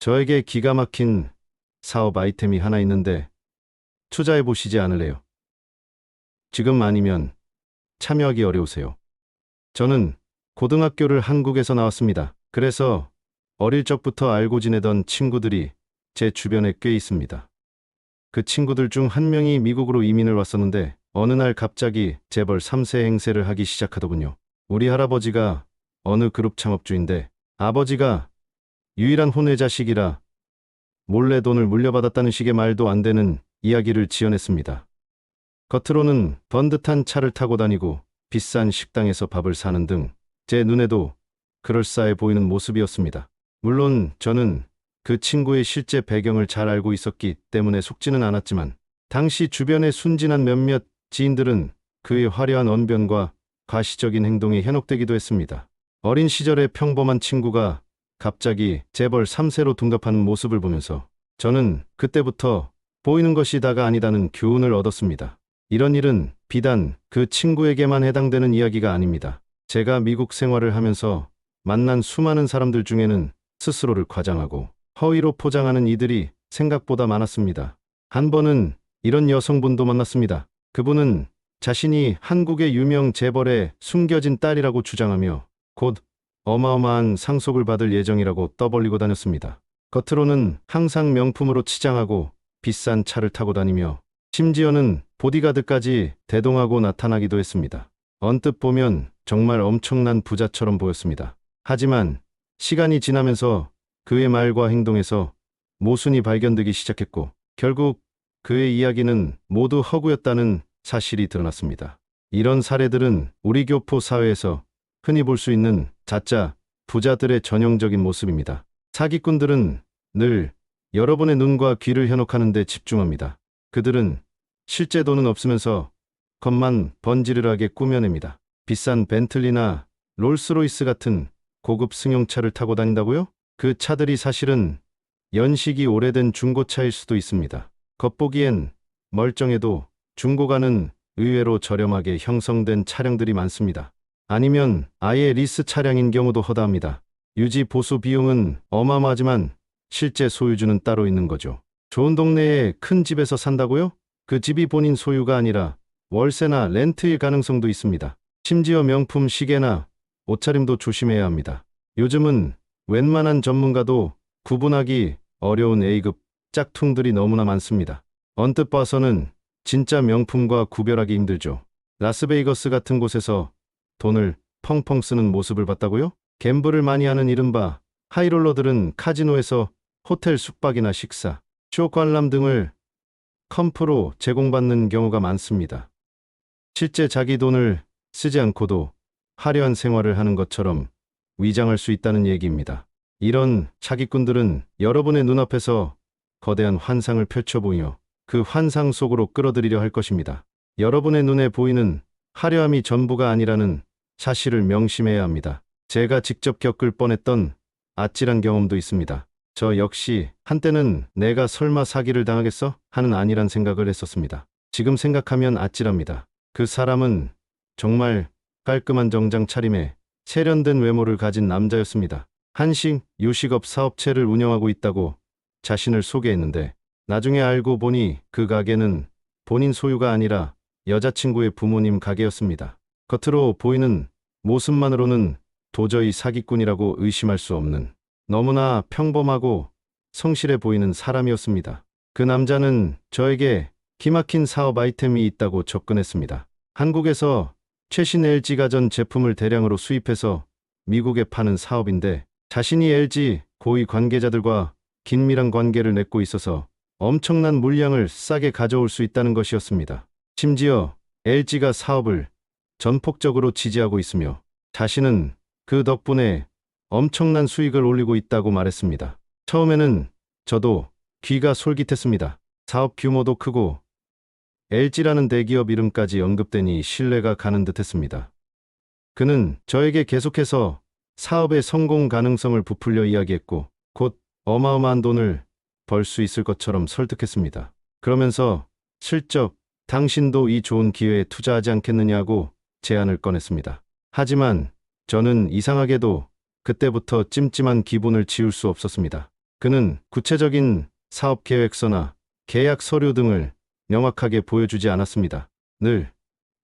저에게 기가 막힌 사업 아이템이 하나 있는데 투자해 보시지 않을래요? 지금 아니면 참여하기 어려우세요. 저는 고등학교를 한국에서 나왔습니다. 그래서 어릴 적부터 알고 지내던 친구들이 제 주변에 꽤 있습니다. 그 친구들 중 한 명이 미국으로 이민을 왔었는데 어느 날 갑자기 재벌 3세 행세를 하기 시작하더군요. 우리 할아버지가 어느 그룹 창업주인데 아버지가 유일한 혼외자식이라 몰래 돈을 물려받았다는 식의 말도 안 되는 이야기를 지어냈습니다. 겉으로는 번듯한 차를 타고 다니고 비싼 식당에서 밥을 사는 등 제 눈에도 그럴싸해 보이는 모습이었습니다. 물론 저는 그 친구의 실제 배경을 잘 알고 있었기 때문에 속지는 않았지만 당시 주변의 순진한 몇몇 지인들은 그의 화려한 언변과 가시적인 행동에 현혹되기도 했습니다. 어린 시절의 평범한 친구가 갑자기 재벌 3세로 둔갑하는 모습을 보면서 저는 그때부터 보이는 것이 다가 아니다는 교훈을 얻었습니다. 이런 일은 비단 그 친구에게만 해당되는 이야기가 아닙니다. 제가 미국 생활을 하면서 만난 수많은 사람들 중에는 스스로를 과장하고 허위로 포장하는 이들이 생각보다 많았습니다. 한 번은 이런 여성분도 만났습니다. 그분은 자신이 한국의 유명 재벌의 숨겨진 딸이라고 주장하며 곧 어마어마한 상속을 받을 예정이라고 떠벌리고 다녔습니다. 겉으로는 항상 명품으로 치장하고 비싼 차를 타고 다니며 심지어는 보디가드까지 대동하고 나타나기도 했습니다. 언뜻 보면 정말 엄청난 부자처럼 보였습니다. 하지만 시간이 지나면서 그의 말과 행동에서 모순이 발견되기 시작했고 결국 그의 이야기는 모두 허구였다는 사실이 드러났습니다. 이런 사례들은 우리 교포 사회에서 흔히 볼 수 있는 자짜 부자들의 전형적인 모습입니다. 사기꾼들은 늘 여러분의 눈과 귀를 현혹하는 데 집중합니다. 그들은 실제 돈은 없으면서 겉만 번지르르하게 꾸며냅니다. 비싼 벤틀리나 롤스로이스 같은 고급 승용차를 타고 다닌다고요? 그 차들이 사실은 연식이 오래된 중고차일 수도 있습니다. 겉보기엔 멀쩡해도 중고가는 의외로 저렴하게 형성된 차량들이 많습니다. 아니면 아예 리스 차량인 경우도 허다합니다. 유지 보수 비용은 어마어마하지만 실제 소유주는 따로 있는 거죠. 좋은 동네에 큰 집에서 산다고요? 그 집이 본인 소유가 아니라 월세나 렌트일 가능성도 있습니다. 심지어 명품 시계나 옷차림도 조심해야 합니다. 요즘은 웬만한 전문가도 구분하기 어려운 A급 짝퉁들이 너무나 많습니다. 언뜻 봐서는 진짜 명품과 구별하기 힘들죠. 라스베이거스 같은 곳에서 돈을 펑펑 쓰는 모습을 봤다고요? 갬블을 많이 하는 이른바 하이롤러들은 카지노에서 호텔 숙박이나 식사, 쇼 관람 등을 컴프로 제공받는 경우가 많습니다. 실제 자기 돈을 쓰지 않고도 화려한 생활을 하는 것처럼 위장할 수 있다는 얘기입니다. 이런 사기꾼들은 여러분의 눈앞에서 거대한 환상을 펼쳐보이며 그 환상 속으로 끌어들이려 할 것입니다. 여러분의 눈에 보이는 화려함이 전부가 아니라는 사실을 명심해야 합니다. 제가 직접 겪을 뻔했던 아찔한 경험도 있습니다. 저 역시 한때는 내가 설마 사기를 당하겠어? 하는 안일한 생각을 했었습니다. 지금 생각하면 아찔합니다. 그 사람은 정말 깔끔한 정장 차림에 세련된 외모를 가진 남자였습니다. 한식, 요식업 사업체를 운영하고 있다고 자신을 소개했는데 나중에 알고 보니 그 가게는 본인 소유가 아니라 여자친구의 부모님 가게였습니다. 겉으로 보이는 모습만으로는 도저히 사기꾼이라고 의심할 수 없는 너무나 평범하고 성실해 보이는 사람이었습니다. 그 남자는 저에게 기막힌 사업 아이템이 있다고 접근했습니다. 한국에서 최신 LG 가전 제품을 대량으로 수입해서 미국에 파는 사업인데 자신이 LG 고위 관계자들과 긴밀한 관계를 맺고 있어서 엄청난 물량을 싸게 가져올 수 있다는 것이었습니다. 심지어 LG가 사업을 전폭적으로 지지하고 있으며 자신은 그 덕분에 엄청난 수익을 올리고 있다고 말했습니다. 처음에는 저도 귀가 솔깃했습니다. 사업 규모도 크고 LG라는 대기업 이름까지 언급되니 신뢰가 가는 듯했습니다. 그는 저에게 계속해서 사업의 성공 가능성을 부풀려 이야기했고 곧 어마어마한 돈을 벌 수 있을 것처럼 설득했습니다. 그러면서 슬쩍 당신도 이 좋은 기회에 투자하지 않겠느냐고 제안을 꺼냈습니다. 하지만 저는 이상하게도 그때부터 찜찜한 기분을 지울 수 없었습니다. 그는 구체적인 사업 계획서나 계약 서류 등을 명확하게 보여주지 않았습니다. 늘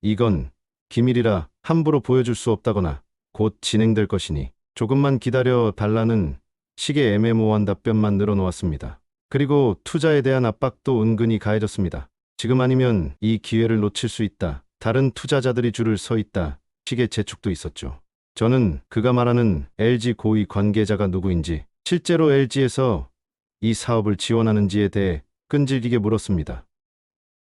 이건 기밀이라 함부로 보여줄 수 없다거나 곧 진행될 것이니 조금만 기다려 달라는 식의 애매모호한 답변만 늘어놓았습니다. 그리고 투자에 대한 압박도 은근히 가해졌습니다. 지금 아니면 이 기회를 놓칠 수 있다. 다른 투자자들이 줄을 서 있다. 식의 재촉도 있었죠. 저는 그가 말하는 LG 고위 관계자가 누구인지, 실제로 LG에서 이 사업을 지원하는지에 대해 끈질기게 물었습니다.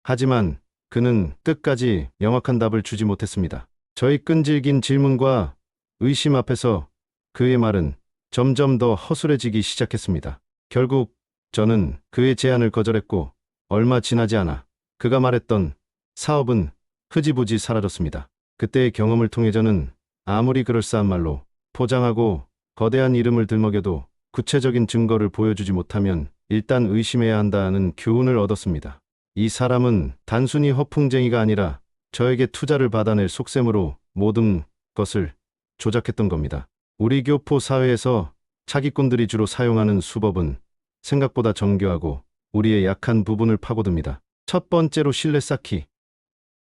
하지만 그는 끝까지 명확한 답을 주지 못했습니다. 저희 끈질긴 질문과 의심 앞에서 그의 말은 점점 더 허술해지기 시작했습니다. 결국 저는 그의 제안을 거절했고 얼마 지나지 않아 그가 말했던 사업은 흐지부지 사라졌습니다. 그때의 경험을 통해 저는 아무리 그럴싸한 말로 포장하고 거대한 이름을 들먹여도 구체적인 증거를 보여주지 못하면 일단 의심해야 한다는 교훈을 얻었습니다. 이 사람은 단순히 허풍쟁이가 아니라 저에게 투자를 받아낼 속셈으로 모든 것을 조작했던 겁니다. 우리 교포 사회에서 사기꾼들이 주로 사용하는 수법은 생각보다 정교하고 우리의 약한 부분을 파고듭니다. 첫 번째로 신뢰 쌓기.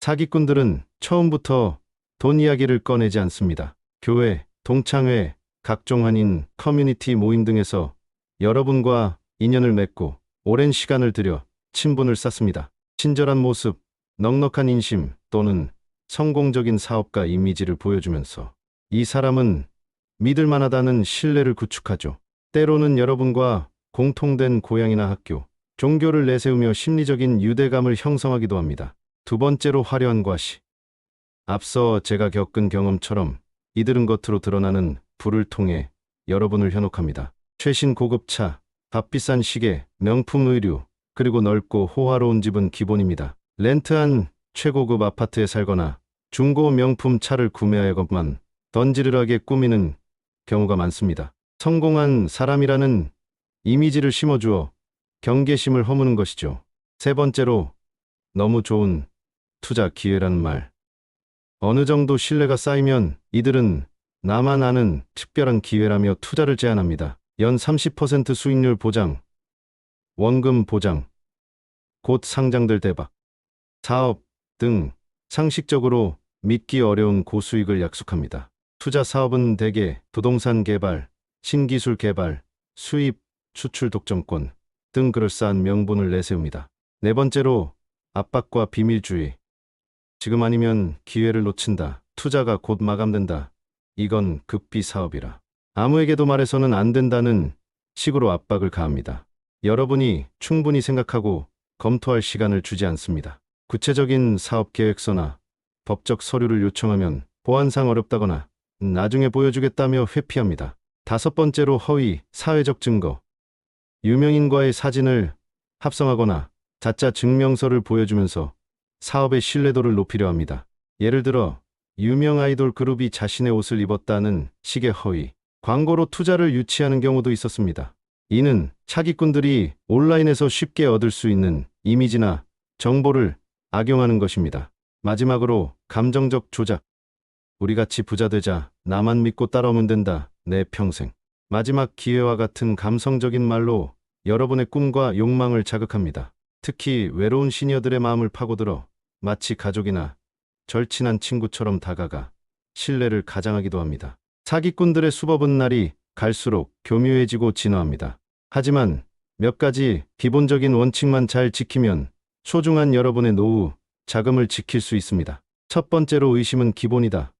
사기꾼들은 처음부터 돈 이야기를 꺼내지 않습니다. 교회, 동창회, 각종 한인 커뮤니티 모임 등에서 여러분과 인연을 맺고 오랜 시간을 들여 친분을 쌓습니다. 친절한 모습, 넉넉한 인심 또는 성공적인 사업가 이미지를 보여주면서 이 사람은 믿을 만하다는 신뢰를 구축하죠. 때로는 여러분과 공통된 고향이나 학교, 종교를 내세우며 심리적인 유대감을 형성하기도 합니다. 두 번째로 화려한 과시. 앞서 제가 겪은 경험처럼 이들은 겉으로 드러나는 불을 통해 여러분을 현혹합니다. 최신 고급차, 값비싼 시계, 명품 의류, 그리고 넓고 호화로운 집은 기본입니다. 렌트한 최고급 아파트에 살거나 중고 명품 차를 구매하여만 던지르르하게 꾸미는 경우가 많습니다. 성공한 사람이라는 이미지를 심어주어 경계심을 허무는 것이죠. 세 번째로 너무 좋은 투자 기회라는 말. 어느 정도 신뢰가 쌓이면 이들은 나만 아는 특별한 기회라며 투자를 제안합니다. 연 30% 수익률 보장, 원금 보장, 곧 상장될 대박, 사업 등 상식적으로 믿기 어려운 고수익을 약속합니다. 투자 사업은 대개 부동산 개발, 신기술 개발, 수입, 수출 독점권 등 그럴싸한 명분을 내세웁니다. 네 번째로 압박과 비밀주의. 지금 아니면 기회를 놓친다. 투자가 곧 마감된다. 이건 급비 사업이라. 아무에게도 말해서는 안 된다는 식으로 압박을 가합니다. 여러분이 충분히 생각하고 검토할 시간을 주지 않습니다. 구체적인 사업 계획서나 법적 서류를 요청하면 보안상 어렵다거나 나중에 보여주겠다며 회피합니다. 다섯 번째로 허위, 사회적 증거. 유명인과의 사진을 합성하거나 가짜 증명서를 보여주면서 사업의 신뢰도를 높이려 합니다. 예를 들어 유명 아이돌 그룹이 자신의 옷을 입었다는 식의 허위, 광고로 투자를 유치하는 경우도 있었습니다. 이는 사기꾼들이 온라인에서 쉽게 얻을 수 있는 이미지나 정보를 악용하는 것입니다. 마지막으로 감정적 조작. 우리같이 부자 되자, 나만 믿고 따라오면 된다, 내 평생. 마지막 기회와 같은 감성적인 말로 여러분의 꿈과 욕망을 자극합니다. 특히 외로운 시니어들의 마음을 파고들어 마치 가족이나 절친한 친구처럼 다가가 신뢰를 가장하기도 합니다. 사기꾼들의 수법은 날이 갈수록 교묘해지고 진화합니다. 하지만 몇 가지 기본적인 원칙만 잘 지키면 소중한 여러분의 노후, 자금을 지킬 수 있습니다. 첫 번째로 의심은 기본이다.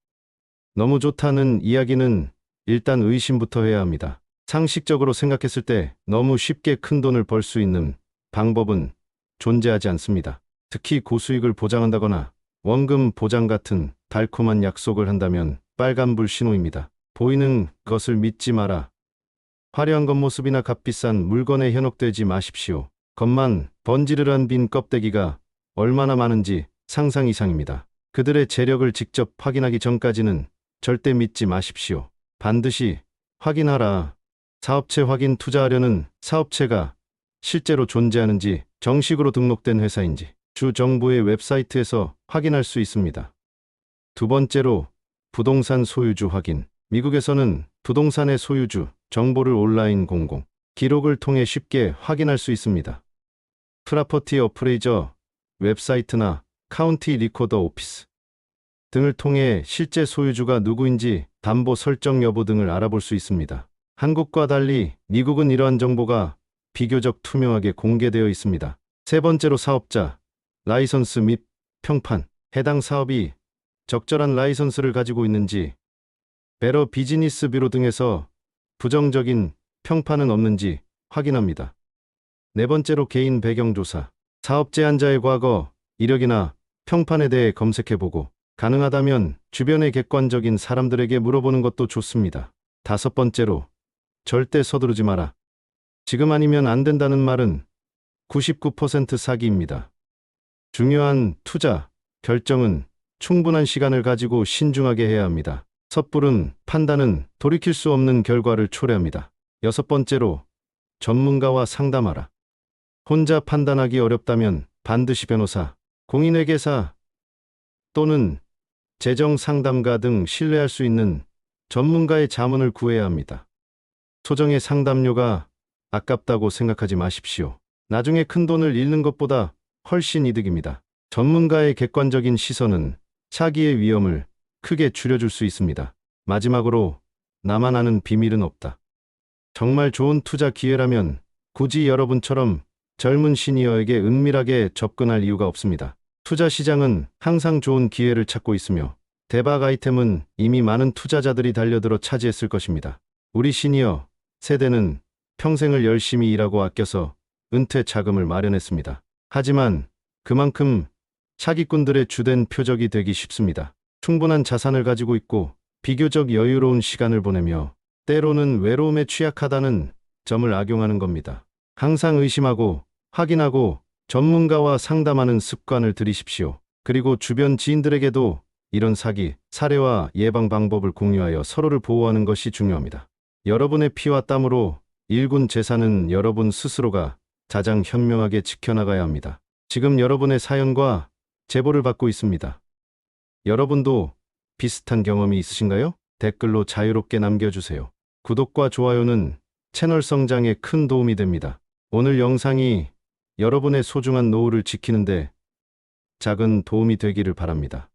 너무 좋다는 이야기는 일단 의심부터 해야 합니다. 상식적으로 생각했을 때 너무 쉽게 큰 돈을 벌 수 있는 방법은 존재하지 않습니다. 특히 고수익을 보장한다거나 원금 보장 같은 달콤한 약속을 한다면 빨간불 신호입니다. 보이는 것을 믿지 마라. 화려한 겉모습이나 값비싼 물건에 현혹되지 마십시오. 겉만 번지르르한 빈 껍데기가 얼마나 많은지 상상 이상입니다. 그들의 재력을 직접 확인하기 전까지는 절대 믿지 마십시오. 반드시 확인하라. 사업체 확인. 투자하려는 사업체가 실제로 존재하는지, 정식으로 등록된 회사인지 주 정부의 웹사이트에서 확인할 수 있습니다. 두 번째로 부동산 소유주 확인. 미국에서는 부동산의 소유주 정보를 온라인 공공, 기록을 통해 쉽게 확인할 수 있습니다. 프라퍼티 어프레이저 웹사이트나 카운티 리코더 오피스 등을 통해 실제 소유주가 누구인지 담보 설정 여부 등을 알아볼 수 있습니다. 한국과 달리 미국은 이러한 정보가 비교적 투명하게 공개되어 있습니다. 세 번째로 사업자, 라이선스 및 평판. 해당 사업이 적절한 라이선스를 가지고 있는지, 베러 비즈니스 뷰로 등에서 부정적인 평판은 없는지 확인합니다. 네 번째로 개인 배경 조사. 사업 제안자의 과거, 이력이나 평판에 대해 검색해보고 가능하다면 주변의 객관적인 사람들에게 물어보는 것도 좋습니다. 다섯 번째로 절대 서두르지 마라. 지금 아니면 안 된다는 말은 99% 사기입니다. 중요한 투자, 결정은 충분한 시간을 가지고 신중하게 해야 합니다. 섣부른 판단은 돌이킬 수 없는 결과를 초래합니다. 여섯 번째로 전문가와 상담하라. 혼자 판단하기 어렵다면 반드시 변호사, 공인회계사 또는 재정 상담가 등 신뢰할 수 있는 전문가의 자문을 구해야 합니다. 소정의 상담료가 아깝다고 생각하지 마십시오. 나중에 큰 돈을 잃는 것보다 훨씬 이득입니다. 전문가의 객관적인 시선은 사기의 위험을 크게 줄여줄 수 있습니다. 마지막으로 나만 아는 비밀은 없다. 정말 좋은 투자 기회라면 굳이 여러분처럼 젊은 시니어에게 은밀하게 접근할 이유가 없습니다. 투자 시장은 항상 좋은 기회를 찾고 있으며 대박 아이템은 이미 많은 투자자들이 달려들어 차지했을 것입니다. 우리 시니어 세대는 평생을 열심히 일하고 아껴서 은퇴 자금을 마련했습니다. 하지만 그만큼 사기꾼들의 주된 표적이 되기 쉽습니다. 충분한 자산을 가지고 있고 비교적 여유로운 시간을 보내며 때로는 외로움에 취약하다는 점을 악용하는 겁니다. 항상 의심하고 확인하고 전문가와 상담하는 습관을 들이십시오. 그리고 주변 지인들에게도 이런 사기, 사례와 예방 방법을 공유하여 서로를 보호하는 것이 중요합니다. 여러분의 피와 땀으로 일군 재산은 여러분 스스로가 가장 현명하게 지켜나가야 합니다. 지금 여러분의 사연과 제보를 받고 있습니다. 여러분도 비슷한 경험이 있으신가요? 댓글로 자유롭게 남겨주세요. 구독과 좋아요는 채널 성장에 큰 도움이 됩니다. 오늘 영상이 여러분의 소중한 노후를 지키는데 작은 도움이 되기를 바랍니다.